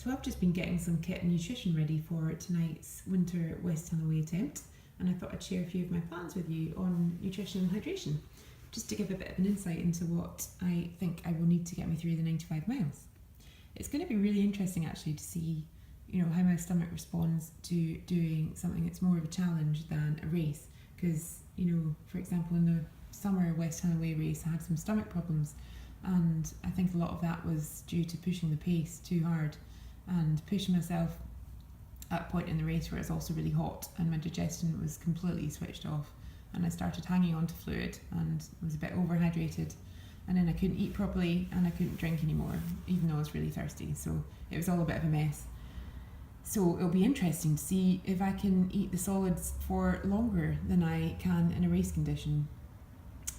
So I've just been getting some kit and nutrition ready for tonight's Winter West Highland Way attempt, and I thought I'd share a few of my plans with you on nutrition and hydration, just to give a bit of an insight into what I think I will need to get me through the 95 miles. It's going to be really interesting actually to see, how my stomach responds to doing something that's more of a challenge than a race, because, for example, in the summer West Highland Way race, I had some stomach problems, and I think a lot of that was due to pushing the pace too hard and pushing myself at a point in the race where it's also really hot and my digestion was completely switched off, and I started hanging on to fluid and was a bit overhydrated, and then I couldn't eat properly and I couldn't drink anymore even though I was really thirsty, so it was all a bit of a mess. So it'll be interesting to see if I can eat the solids for longer than I can in a race condition.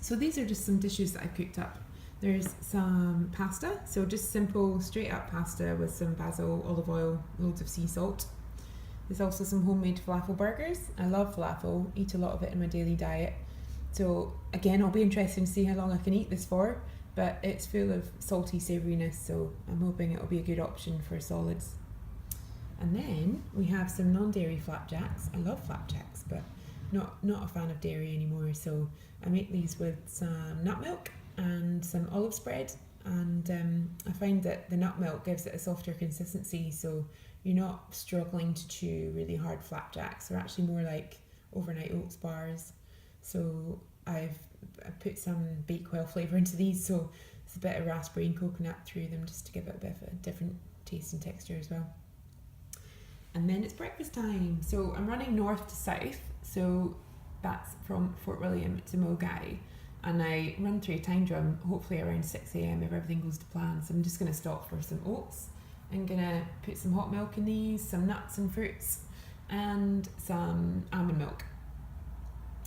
So these are just some dishes that I've cooked up. There's some pasta, so just simple straight up pasta with some basil, olive oil, loads of sea salt. There's also some homemade falafel burgers. I love falafel, eat a lot of it in my daily diet. So again, it'll be interesting to see how long I can eat this for, but it's full of salty savouriness, so I'm hoping it'll be a good option for solids. And then we have some non-dairy flapjacks. I love flapjacks, but not a fan of dairy anymore, so I make these with some nut milk and some olive spread, and I find that the nut milk gives it a softer consistency, so you're not struggling to chew really hard flapjacks. They're actually more like overnight oats bars. So I put some Bakewell flavour into these, so it's a bit of raspberry and coconut through them just to give it a bit of a different taste and texture as well. And then it's breakfast time. So I'm running north to south, so that's from Fort William to Mulgai, and I run through a time drum hopefully around 6 a.m. if everything goes to plan. So I'm just going to stop for some oats. I'm going to put some hot milk in these, some nuts and fruits, and some almond milk.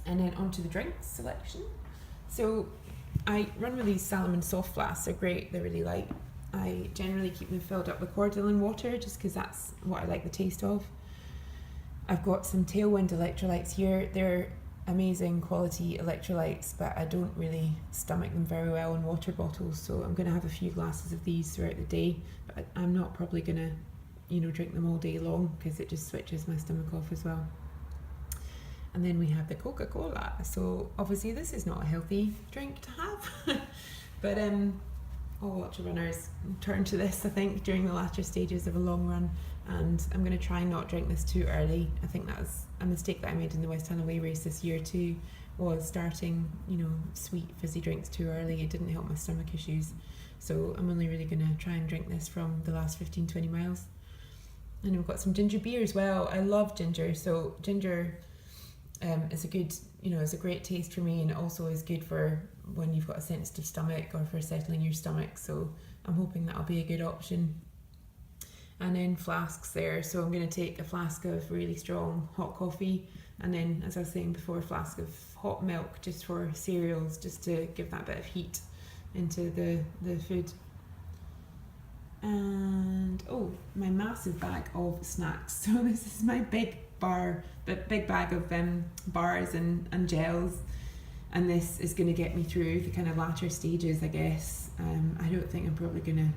And then onto the drinks selection. So I run with these Salomon soft flasks. They're great, they're really light. I generally keep them filled up with cordial and water just because that's what I like the taste of. I've got some Tailwind electrolytes here. They're amazing quality electrolytes, but I don't really stomach them very well in water bottles, so I'm going to have a few glasses of these throughout the day, but I'm not probably going to drink them all day long because it just switches my stomach off as well. And then we have the Coca-Cola. So obviously this is not a healthy drink to have, but all ultra runners turn to this, I think, during the latter stages of a long run, and I'm going to try and not drink this too early. I think that was a mistake that I made in the West Highland Way race this year too, was starting sweet fizzy drinks too early. It didn't help my stomach issues, so I'm only really going to try and drink this from the last 15-20 miles. And we've got some ginger beer as well. I love ginger, so ginger is a good, is a great taste for me, and it also is good for when you've got a sensitive stomach or for settling your stomach, so I'm hoping that'll be a good option. And then flasks there, so I'm going to take a flask of really strong hot coffee, and then, as I was saying before, a flask of hot milk just for cereals, just to give that bit of heat into the food. And my massive bag of snacks. So this is my big bag of bars and gels, and this is going to get me through the kind of latter stages, I guess. I don't think I'm probably going to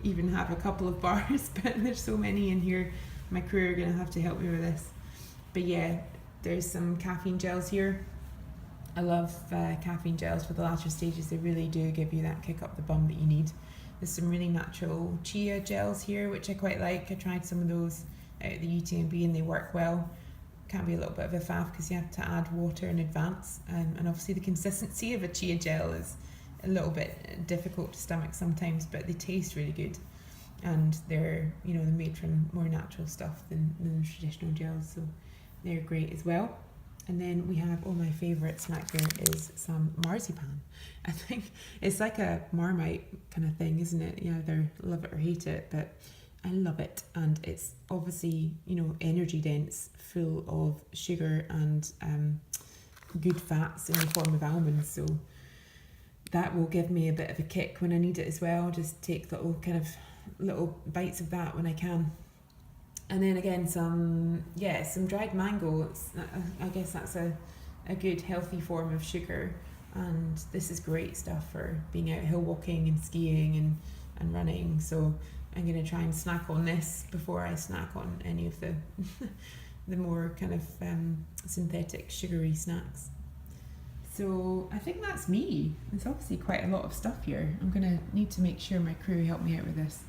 even have a couple of bars, but there's so many in here. My crew are going to have to help me with this. But yeah, there's some caffeine gels here. I love caffeine gels for the latter stages. They really do give you that kick up the bum that you need. There's some really natural chia gels here, which I quite like. I tried some of those out at the UTMB and they work well. Can be a little bit of a faff because you have to add water in advance, and obviously the consistency of a chia gel is a little bit difficult to stomach sometimes, but they taste really good, and they're they're made from more natural stuff than traditional gels, so they're great as well. And then we have, my favourite snack here is some marzipan. I think it's like a Marmite kind of thing, isn't it? You either love it or hate it, but I love it, and it's obviously energy dense, full of sugar and good fats in the form of almonds, so that will give me a bit of a kick when I need it as well. Just take little bites of that when I can. And then again some dried mango. I guess that's a good healthy form of sugar, and this is great stuff for being out hill walking and skiing and running, so I'm going to try and snack on this before I snack on any of the the more kind of synthetic sugary snacks. So I think that's me. There's obviously quite a lot of stuff here. I'm going to need to make sure my crew help me out with this.